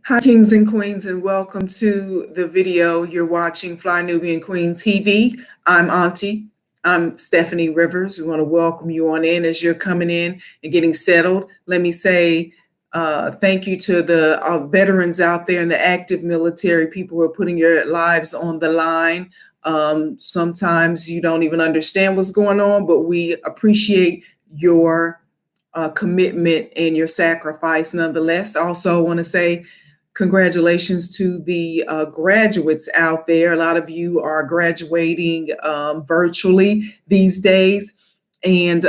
Hi, kings and queens, and welcome to the video. You're watching Fly Nubian Queen TV. I'm Auntie. I'm Stephanie Rivers. We want to welcome you on in as you're coming in and getting settled. Let me say thank you to the veterans out there in the active military, people who are putting your lives on the line. Sometimes you don't even understand what's going on, but we appreciate your commitment and your sacrifice nonetheless. Also, I want to say congratulations to the graduates out there. A lot of you are graduating virtually these days, and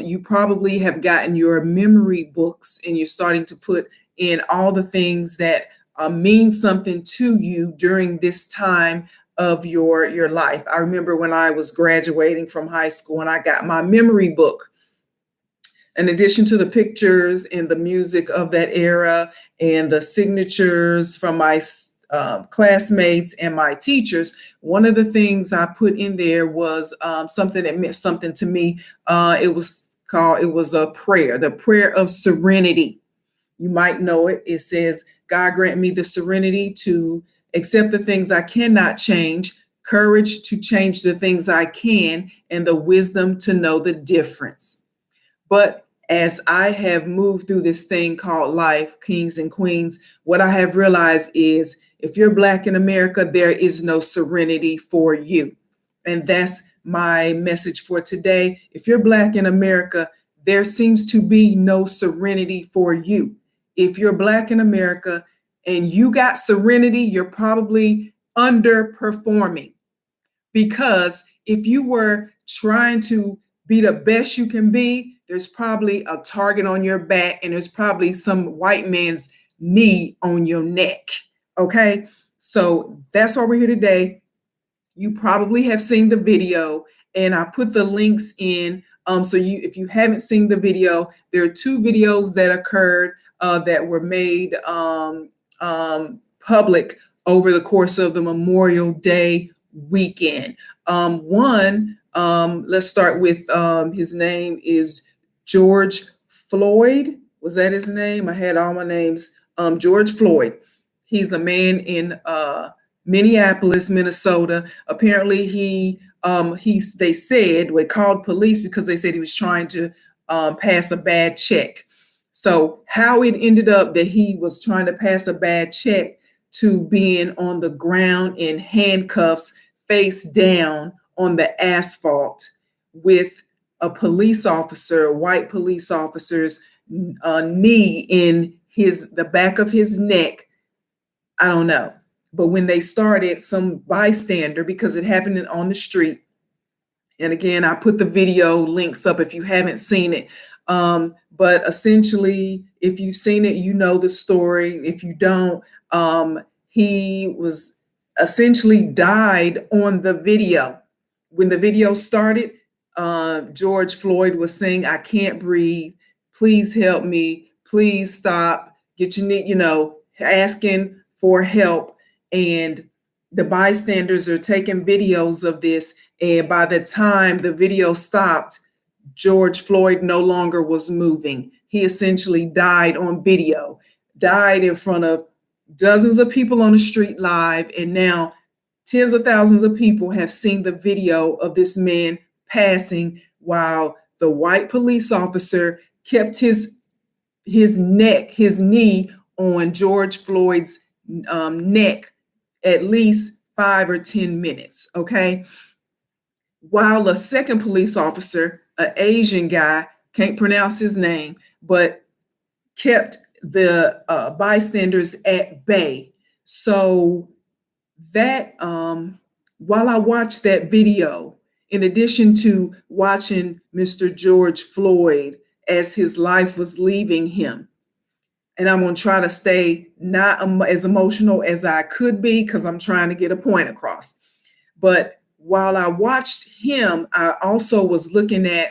you probably have gotten your memory books and you're starting to put in all the things that mean something to you during this time of your life. I remember when I was graduating from high school and I got my memory book. In addition to the pictures and the music of that era and the signatures from my classmates and my teachers, one of the things I put in there was something that meant something to me. It was a prayer, the prayer of serenity. You might know it. It says, God grant me the serenity to accept the things I cannot change, courage to change the things I can, and the wisdom to know the difference. But as I have moved through this thing called life, kings and queens, what I have realized is if you're Black in America, there is no serenity for you. And that's my message for today. If you're Black in America, there seems to be no serenity for you. If you're Black in America and you got serenity, you're probably underperforming. Because if you were trying to be the best you can be, there's probably a target on your back and there's probably some white man's knee on your neck. Okay. So that's why we're here today. You probably have seen the video and I put the links in. If you haven't seen the video, there are two videos that occurred that were made public over the course of the Memorial Day weekend. Let's start with his name is George Floyd. Was that his name? I had all my names. George Floyd. He's a man in Minneapolis, Minnesota. Apparently, they called police because they said he was trying to pass a bad check. So how it ended up that he was trying to pass a bad check to being on the ground in handcuffs, face down on the asphalt with a police officer, a white police officer's knee in the back of his neck, I don't know. But when they started, some bystander, because it happened on the street, and again, I put the video links up if you haven't seen it. But essentially, if you've seen it, you know the story. If you don't, he was essentially died on the video. When the video started, George Floyd was saying, I can't breathe. Please help me. Please stop. Get your knee, asking for help. And the bystanders are taking videos of this. And by the time the video stopped, George Floyd no longer was moving. He essentially died on video, died in front of dozens of people on the street live. And now tens of thousands of people have seen the video of this man passing while the white police officer kept his knee on George Floyd's neck at least 5 or 10 minutes. Okay. While a second police officer, an Asian guy, can't pronounce his name, but kept the bystanders at bay. So that while I watched that video, in addition to watching Mr. George Floyd as his life was leaving him, and I'm going to try to stay not as emotional as I could be because I'm trying to get a point across. But while I watched him, I also was looking at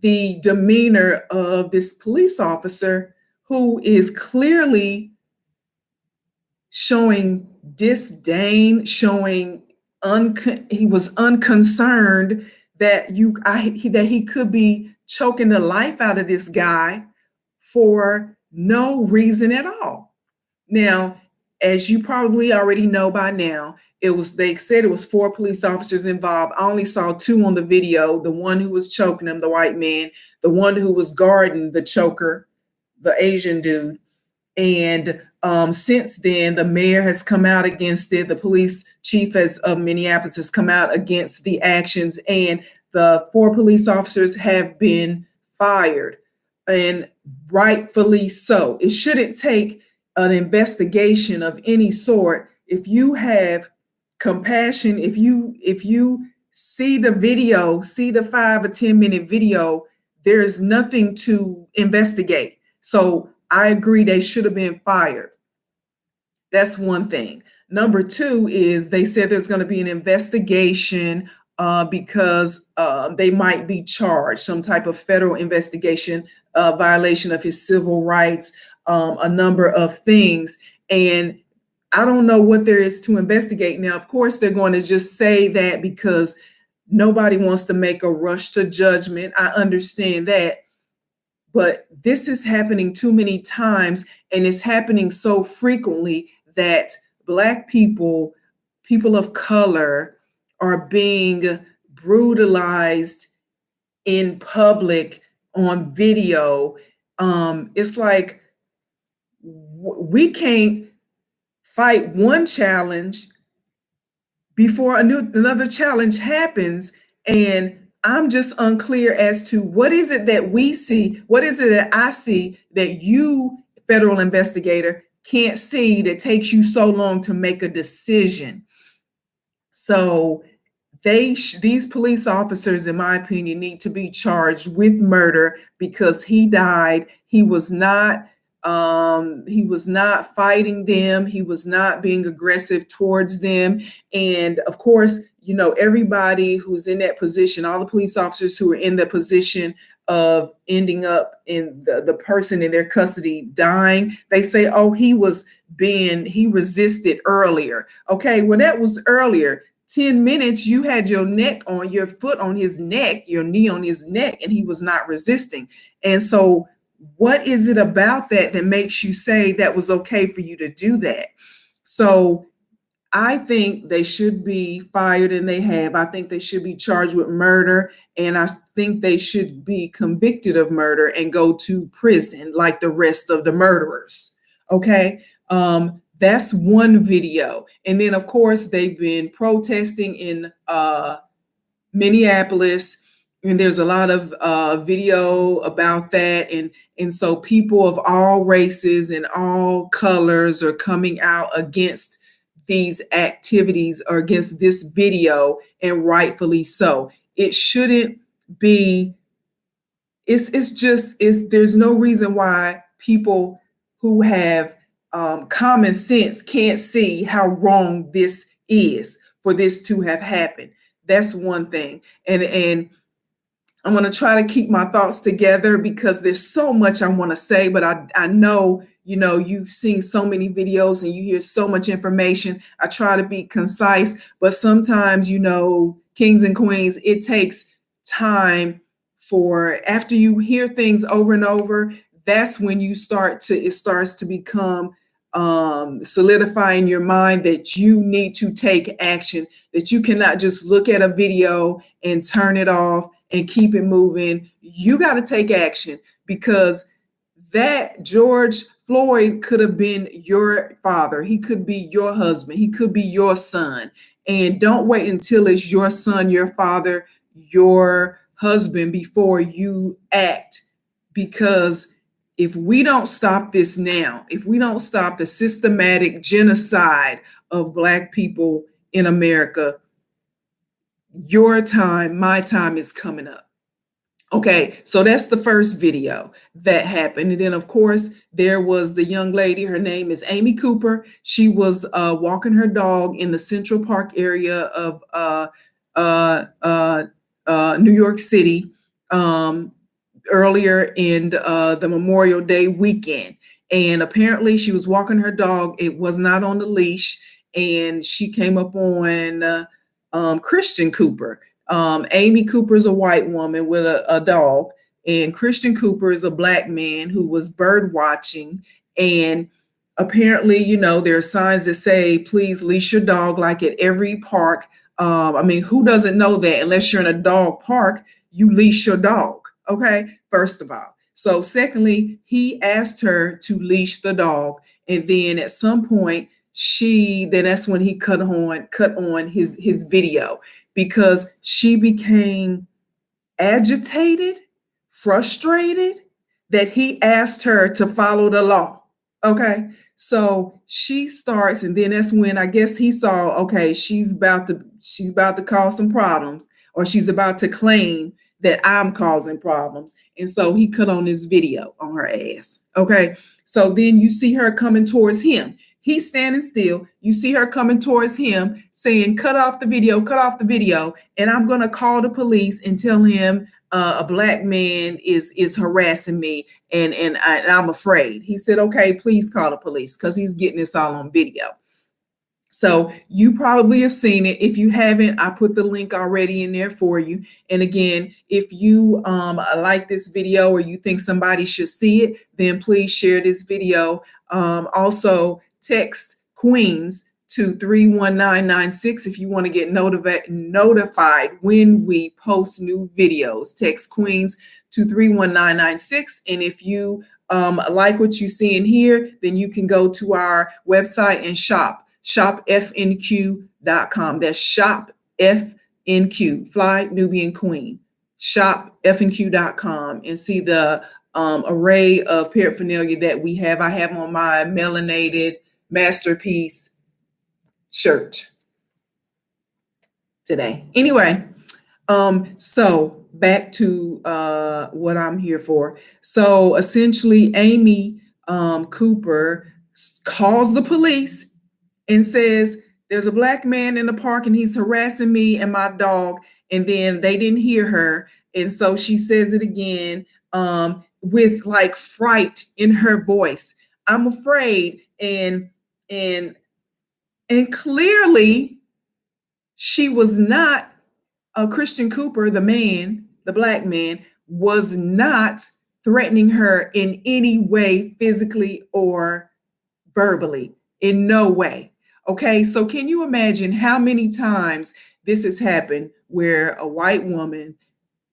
the demeanor of this police officer who is clearly showing disdain, he was unconcerned that he could be choking the life out of this guy for no reason at all. Now, as you probably already know by now, they said it was 4 police officers involved. I only saw 2 on the video, the one who was choking him, the white man, the one who was guarding the choker, the Asian dude. And since then, the mayor has come out against it. The police chief of Minneapolis has come out against the actions, and the 4 police officers have been fired, and rightfully so. It shouldn't take an investigation of any sort. If you have compassion, if you see the video, see the 5 or 10 minute video, there's nothing to investigate. So I agree they should have been fired. That's one thing. Number 2 is they said there's going to be an investigation because they might be charged, some type of federal investigation, violation of his civil rights, a number of things. And I don't know what there is to investigate. Now, of course, they're going to just say that because nobody wants to make a rush to judgment. I understand that. But this is happening too many times, and it's happening so frequently that Black people, people of color, are being brutalized in public on video. It's like we can't fight one challenge before another challenge happens, and I'm just unclear as to what is it that we see, what is it that I see that you, federal investigator, can't see that takes you so long to make a decision. So these police officers, in my opinion, need to be charged with murder because he died. He was not fighting them. He was not being aggressive towards them. And of course, you know, everybody who's in that position, all the police officers who are in the position of ending up in the person in their custody dying, they say, oh, he resisted earlier. Okay, well, that was earlier. 10 minutes, you had your foot on his neck, your knee on his neck, and he was not resisting. And so what is it about that makes you say that was okay for you to do that? So I think they should be fired, and they have. I think they should be charged with murder, and I think they should be convicted of murder and go to prison like the rest of the murderers. Okay? That's one video. And then, of course, they've been protesting in Minneapolis, and there's a lot of video about that. And so people of all races and all colors are coming out against these activities or against this video, and rightfully so. It shouldn't be, there's no reason why people who have common sense can't see how wrong this is for this to have happened. That's one thing. And I'm going to try to keep my thoughts together because there's so much I want to say, but I know, you know, you've seen so many videos and you hear so much information. I try to be concise, but sometimes, you know, kings and queens, it takes time after you hear things over and over, that's when it starts to become solidify in your mind that you need to take action, that you cannot just look at a video and turn it off and keep it moving. You got to take action, because that George Floyd could have been your father. He could be your husband. He could be your son. And don't wait until it's your son, your father, your husband before you act, because if we don't stop this now, if we don't stop the systematic genocide of Black people in America, your time, my time is coming up. Okay, so that's the first video that happened. And then, of course, there was the young lady. Her name is Amy Cooper. She was walking her dog in the Central Park area of New York City earlier in the Memorial Day weekend. And apparently she was walking her dog. It was not on the leash. And she came up on Christian Cooper. Amy Cooper is a white woman with a dog, and Christian Cooper is a Black man who was bird watching, and apparently, there are signs that say, please leash your dog, like at every park. I mean, who doesn't know that? Unless you're in a dog park, you leash your dog. Okay, first of all. So secondly, he asked her to leash the dog. And then at some point, that's when he cut on his video, because she became agitated, frustrated, that he asked her to follow the law. Okay. So she starts, and then that's when I guess he saw, okay, she's about to cause some problems, or she's about to claim that I'm causing problems. And so he cut on this video on her ass. Okay. So then you see her coming towards him. He's standing still. You see her coming towards him saying, cut off the video, and I'm going to call the police and tell him a black man is harassing me, and I'm afraid. He said, okay, please call the police, because he's getting this all on video. So you probably have seen it. If you haven't, I put the link already in there for you. And again, if you like this video, or you think somebody should see it, then please share this video. Also, text Queens to 31996 if you want to get notified when we post new videos. Text Queens to 31996. And if you like what you see in here, then you can go to our website and shopfnq.com. That's shop FNQ, Fly Nubian Queen. Shopfnq.com, and see the array of paraphernalia that we have. I have on my melanated masterpiece shirt today. Anyway, so back to what I'm here for. So essentially, Amy Cooper calls the police and says, there's a black man in the park and he's harassing me and my dog. And then they didn't hear her. And so she says it again with like fright in her voice. I'm afraid. And clearly she was not, Christian Cooper, the black man, was not threatening her in any way, physically or verbally, in no way. Okay, so can you imagine how many times this has happened, where a white woman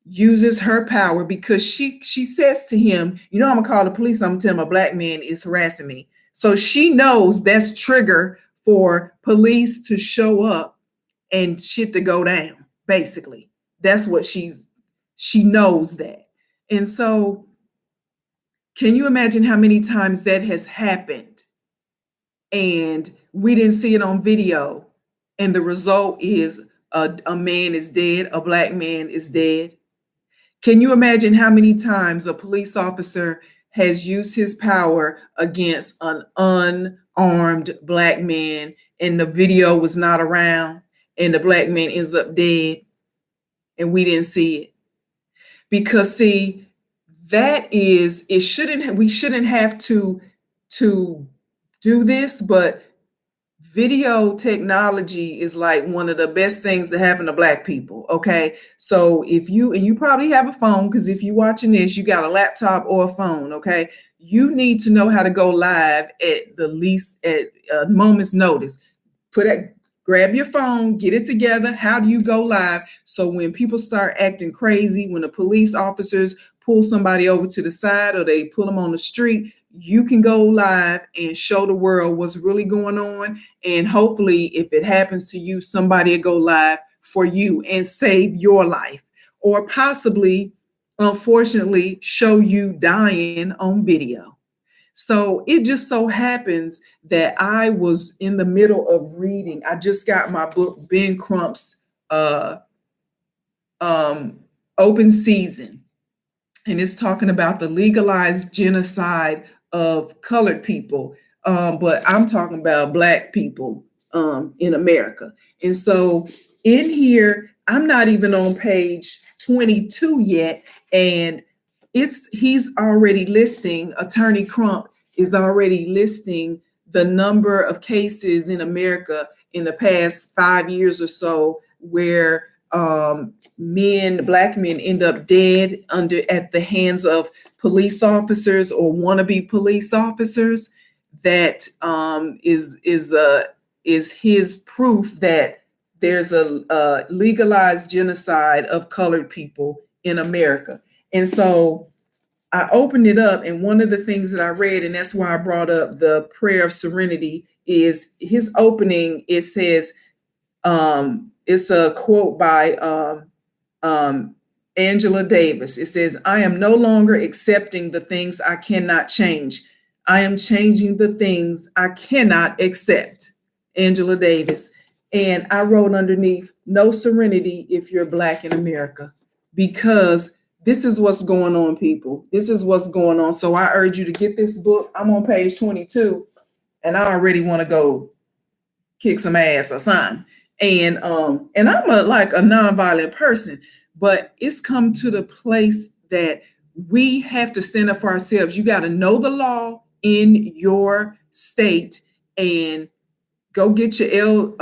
uses her power because she says to him, I'm gonna call the police, I'm gonna tell him a black man is harassing me. So she knows that's trigger for police to show up and shit to go down. Basically, that's what she knows that. And so can you imagine how many times that has happened and we didn't see it on video, and the result is a man is dead, a black man is dead? Can you imagine how many times a police officer has used his power against an unarmed black man, and the video was not around, and the black man ends up dead, and we didn't see it? Because see, we shouldn't have to do this, but video technology is like one of the best things that happen to black people. Okay. So if you probably have a phone, because if you're watching this, you got a laptop or a phone. Okay. You need to know how to go live at a moment's notice. Grab your phone, get it together. How do you go live? So when people start acting crazy, when the police officers pull somebody over to the side or they pull them on the street, you can go live and show the world what's really going on. And hopefully, if it happens to you, somebody will go live for you and save your life, or possibly, unfortunately, show you dying on video. So it just so happens that I was in the middle of reading. I just got my book, Ben Crump's Open Season. And it's talking about the legalized genocide of colored people. But I'm talking about black people in America. And so in here, I'm not even on page 22 yet. And he's already listing, Attorney Crump is already listing the number of cases in America in the past 5 years or so where black men end up dead at the hands of police officers or wannabe police officers. that is his proof that there's a legalized genocide of colored people in America. And so I opened it up, and one of the things that I read, and that's why I brought up the prayer of serenity, is his opening. It says, it's a quote by Angela Davis. It says, "I am no longer accepting the things I cannot change. I am changing the things I cannot accept." Angela Davis. And I wrote underneath, "No serenity if you're Black in America," because this is what's going on, people. This is what's going on. So I urge you to get this book. I'm on page 22, and I already want to go kick some ass or something. And I'm like a nonviolent person, but it's come to the place that we have to stand up for ourselves. You got to know the law in your state and go get your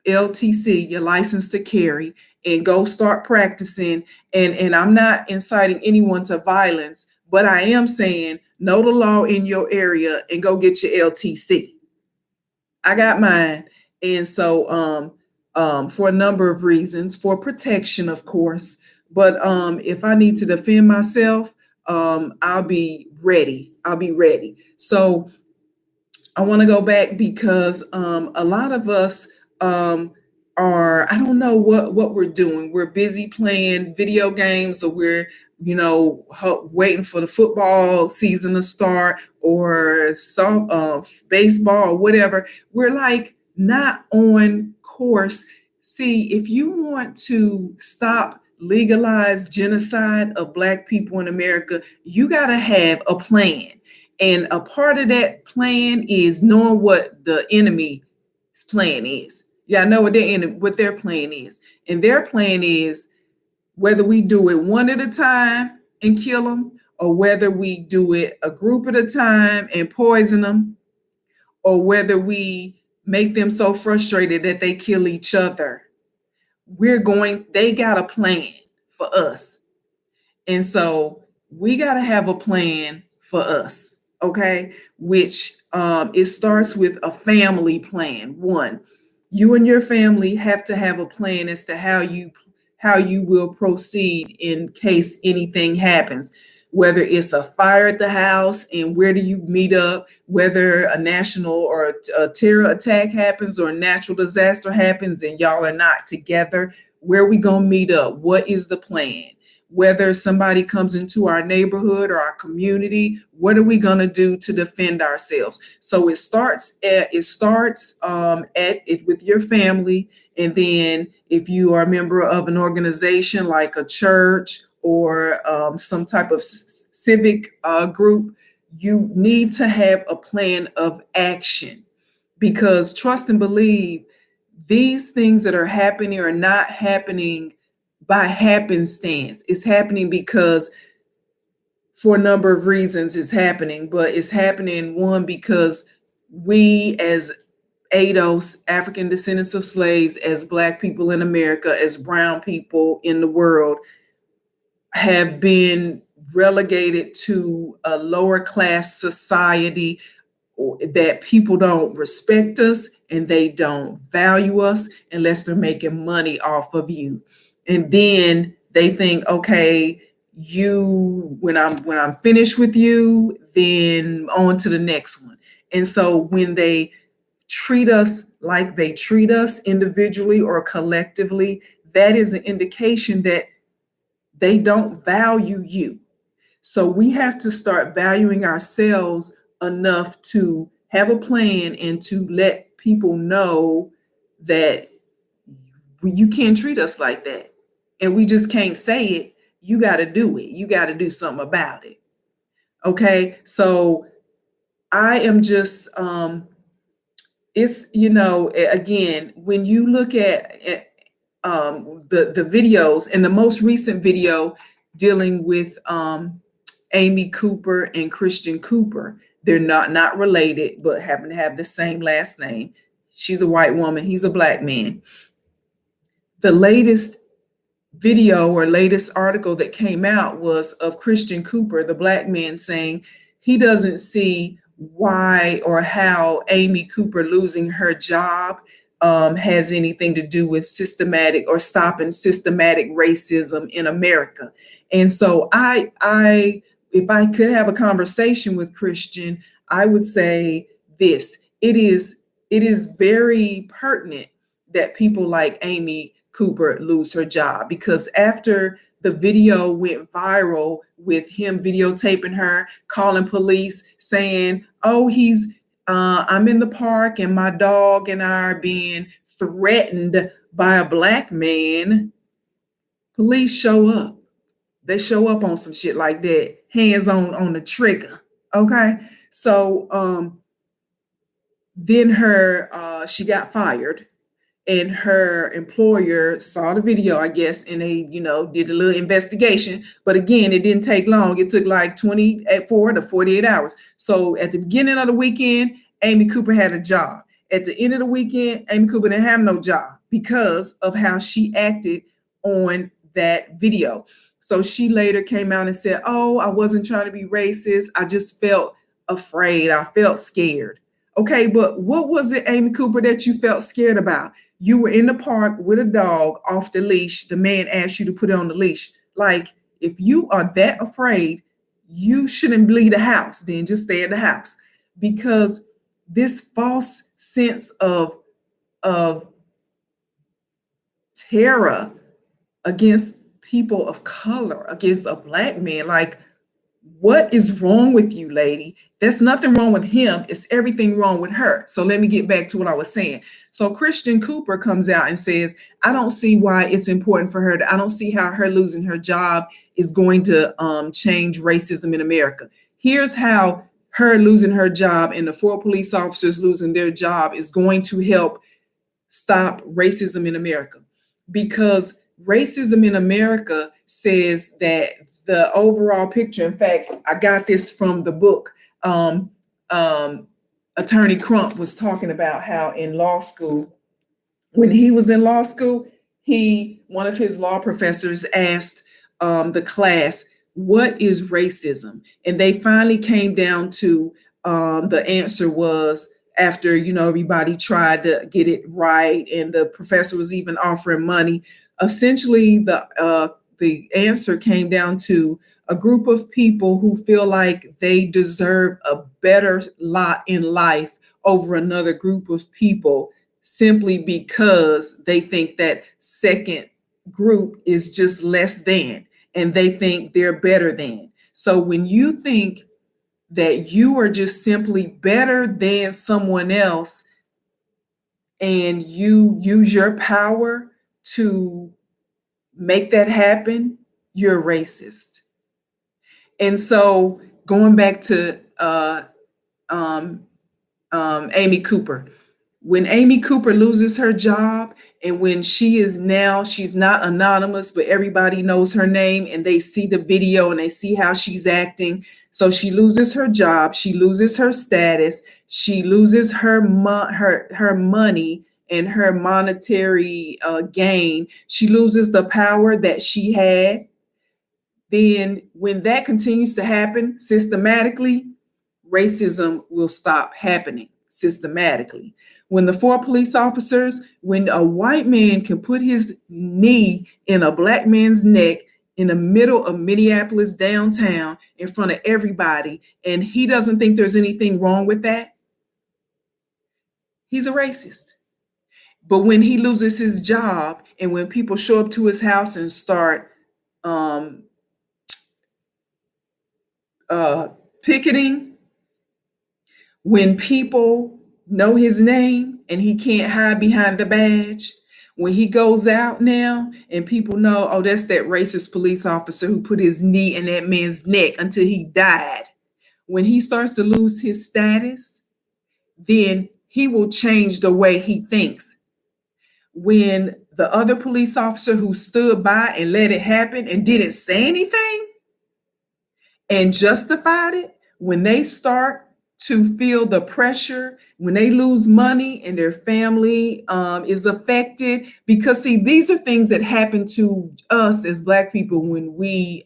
LTC, your license to carry, and go start practicing. And I'm not inciting anyone to violence, but I am saying know the law in your area and go get your LTC. I got mine. And so for a number of reasons, for protection, of course, but if I need to defend myself, I'll be ready. I'll be ready. So I want to go back because a lot of us are, I don't know what we're doing. We're busy playing video games, or we're, waiting for the football season to start, or baseball or whatever. We're like not on course. See, if you want to stop legalized genocide of Black people in America, you got to have a plan. And a part of that plan is knowing what the enemy's plan is. Yeah, I know what their plan is. And their plan is whether we do it one at a time and kill them, or whether we do it a group at a time and poison them, or whether we make them so frustrated that they kill each other. They got a plan for us. And so we got to have a plan for us, okay? Which it starts with a family plan. One, you and your family have to have a plan as to how you will proceed in case anything happens, whether it's a fire at the house and where do you meet up, whether a national or a terror attack happens or a natural disaster happens and y'all are not together, where are we going to meet up? What is the plan? Whether somebody comes into our neighborhood or our community, what are we going to do to defend ourselves? So it starts with your family. And then if you are a member of an organization like a church or some type of civic group, you need to have a plan of action, because trust and believe, these things that are happening are not happening by happenstance. It's happening because, for a number of reasons, it's happening, but it's happening, one, because we as ADOS, African descendants of slaves, as Black people in America, as brown people in the world, have been relegated to a lower class society, that people don't respect us and they don't value us unless they're making money off of you. And then they think, okay, when I'm finished with you, then on to the next one. And so when they treat us like they treat us individually or collectively, that is an indication that they don't value you. So we have to start valuing ourselves enough to have a plan and to let people know that you can't treat us like that. And we just can't say it. You got to do it. You got to do something about it. Okay. So I am just, it's, again, when you look at the videos, and the most recent video dealing with Amy Cooper and Christian Cooper, they're not related, but happen to have the same last name. She's a white woman. He's a Black man. The latest video or latest article that came out was of Christian Cooper, the Black man, saying he doesn't see why or how Amy Cooper losing her job has anything to do with systematic or stopping systematic racism in America. And so if I could have a conversation with Christian, I would say this: it is very pertinent that people like Amy Cooper lose her job, because after the video went viral with him videotaping her, calling police, saying, "Oh, I'm in the park and my dog and I are being threatened by a black man," police show up. They show up on some shit like that, hands on the trigger. Okay, so then she got fired, and her employer saw the video, I guess, and they, did a little investigation. But again, it didn't take long. It took like 24 to 48 hours. So at the beginning of the weekend, Amy Cooper had a job. At the end of the weekend, Amy Cooper didn't have no job because of how she acted on that video. So she later came out and said, "Oh, I wasn't trying to be racist. I just felt afraid. I felt scared." Okay, but what was it, Amy Cooper, that you felt scared about? You were in the park with a dog off the leash. The man asked you to put it on the leash. Like, if you are that afraid, you shouldn't leave the house. Then just stay in the house, because this false sense of terror against people of color, against a black man, like, what is wrong with you, lady? There's nothing wrong with him. It's everything wrong with her. So let me get back to what I was saying. So Christian Cooper comes out and says, I don't see why it's important for her. I don't see how her losing her job is going to change racism in America. Here's how her losing her job and the 4 police officers losing their job is going to help stop racism in America. Because racism in America says that the overall picture, in fact, I got this from the book. Attorney Crump was talking about how in law school, when he was in law school, one of his law professors asked the class, "What is racism?" And they finally came down to the answer was, after everybody tried to get it right, and the professor was even offering money. Essentially, the answer came down to a group of people who feel like they deserve a better lot in life over another group of people, simply because they think that second group is just less than, and they think they're better than. So when you think that you are just simply better than someone else, and you use your power to make that happen, you're racist. And so going back to Amy Cooper, when Amy Cooper loses her job, and when she's not anonymous, but everybody knows her name, and they see the video and they see how she's acting. So she loses her job, she loses her status, she loses her money and her monetary gain. She loses the power that she had. Then when that continues to happen systematically, racism will stop happening systematically. When the 4 police officers, when a white man can put his knee in a black man's neck in the middle of Minneapolis downtown in front of everybody, and he doesn't think there's anything wrong with that, he's a racist. But when he loses his job, and when people show up to his house and start picketing, when people know his name and he can't hide behind the badge, when he goes out now and people know, oh, that's that racist police officer who put his knee in that man's neck until he died. When he starts to lose his status, then he will change the way he thinks. When the other police officer who stood by and let it happen and didn't say anything and justified it, when they start to feel the pressure, when they lose money and their family is affected, because see, these are things that happen to us as Black people when we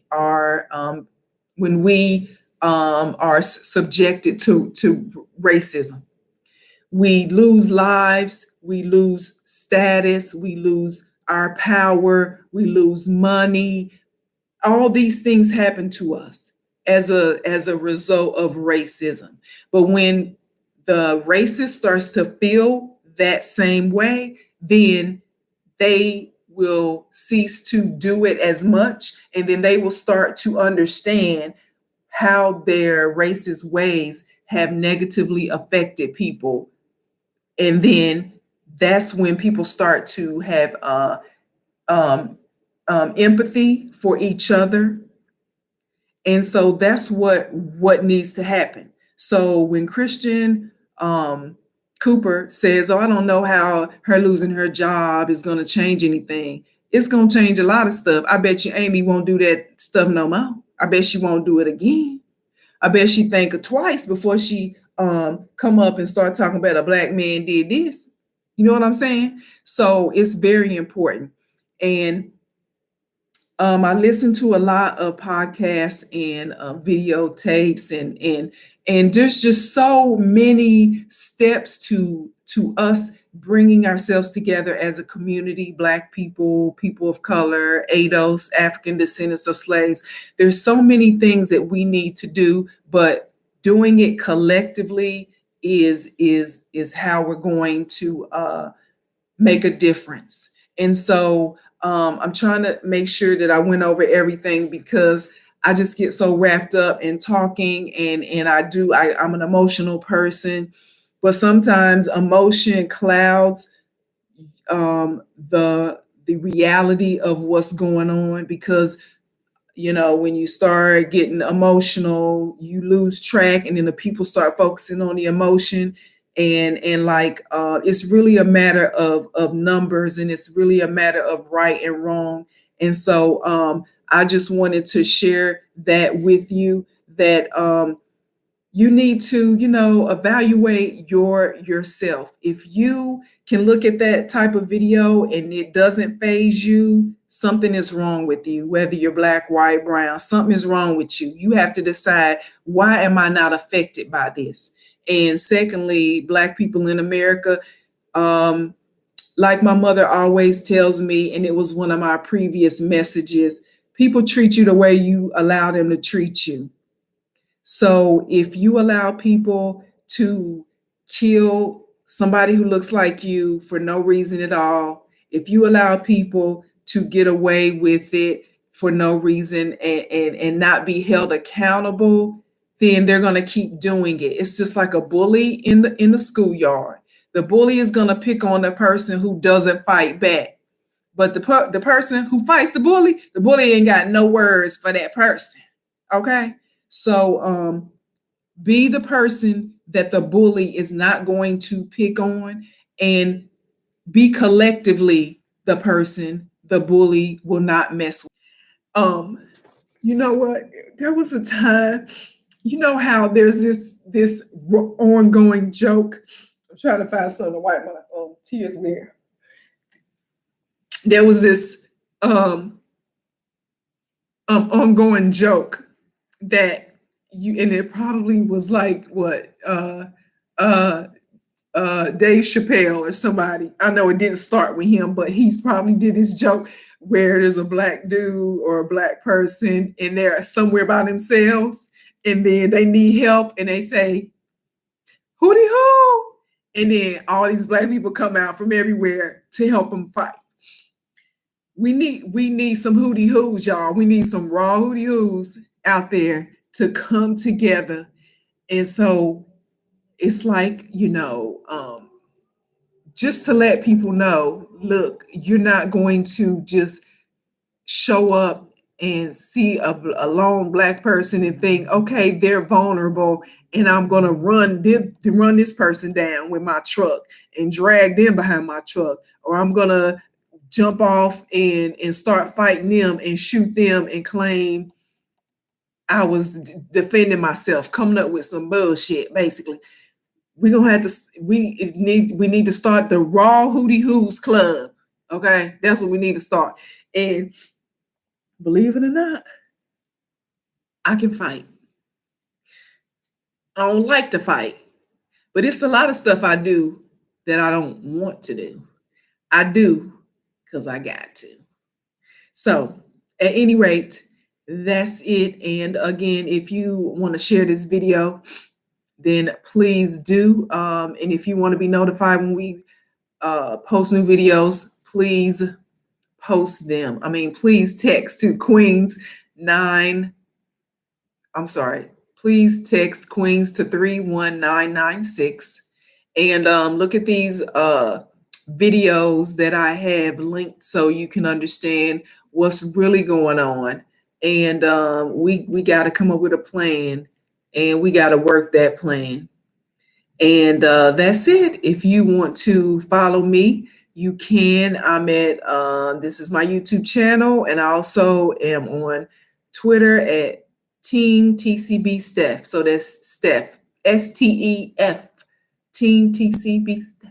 are subjected to racism. We lose lives, we lose status, we lose our power, we lose money. All these things happen to us as a result of racism. But when the racist starts to feel that same way, then they will cease to do it as much, and then they will start to understand how their racist ways have negatively affected people. And then that's when people start to have um, empathy for each other. And so that's what needs to happen. So when Christian Cooper says, "Oh, I don't know how her losing her job is going to change anything," it's going to change a lot of stuff. I bet you Amy won't do that stuff no more. I bet she won't do it again. I bet she think it twice before she come up and start talking about a black man did this. You know what I'm saying? So it's very important. And I listen to a lot of podcasts and videotapes, and there's just so many steps to us bringing ourselves together as a community. Black people, people of color, ADOS, African descendants of slaves. There's so many things that we need to do, but doing it collectively is how we're going to make a difference. And so I'm trying to make sure that I went over everything, because I just get so wrapped up in talking, and I'm an emotional person, but sometimes emotion clouds the reality of what's going on, because when you start getting emotional, you lose track, and then the people start focusing on the emotion, and like it's really a matter of numbers, and it's really a matter of right and wrong. And so I just wanted to share that with you, that you need to evaluate yourself. If you can look at that type of video and it doesn't faze you, something is wrong with you. Whether you're black, white, brown, something is wrong with you. You have to decide, why am I not affected by this? And secondly, black people in America, like my mother always tells me, and it was one of my previous messages, people treat you the way you allow them to treat you. So if you allow people to kill somebody who looks like you for no reason at all, if you allow people to get away with it for no reason, and not be held accountable, then they're going to keep doing it. It's just like a bully in the schoolyard. The bully is going to pick on the person who doesn't fight back. But the person who fights the bully ain't got no words for that person. Okay? So be the person that the bully is not going to pick on, and be collectively the person the bully will not mess with. You know what? There was a time, how there's this ongoing joke. I'm trying to find something to wipe my tears with. There was this ongoing joke that and it probably was like what Dave Chappelle or somebody. I know it didn't start with him, but he's probably did his joke where there's a black dude or a black person and they're somewhere by themselves, and then they need help, and they say, "Hootie hoo," and then all these black people come out from everywhere to help them fight. We need some hootie hoos, y'all. We need some raw hootie hoos out there to come together. And so it's like, just to let people know, look, you're not going to just show up and see a lone black person and think, okay, they're vulnerable, and I'm going to run this person down with my truck and drag them behind my truck, or I'm going to jump off and start fighting them and shoot them and claim I was defending myself, coming up with some bullshit. Basically, we need to start the Raw Hootie Hoos Club. Okay, that's what we need to start. And believe it or not, I can fight. I don't like to fight, but it's a lot of stuff I do that I don't want to do. I do because I got to. So, at any rate, that's it. And again, if you want to share this video, then please do. And if you want to be notified when we post new videos, please post them. Please text to please text Queens to 31996 and look at these videos that I have linked so you can understand what's really going on. And we got to come up with a plan, and we got to work that plan. And that's it. If you want to follow me, you can. I'm at, this is my YouTube channel, and I also am on Twitter at Team TCB Steph. So that's Steph, STEF, Team TCB Steph.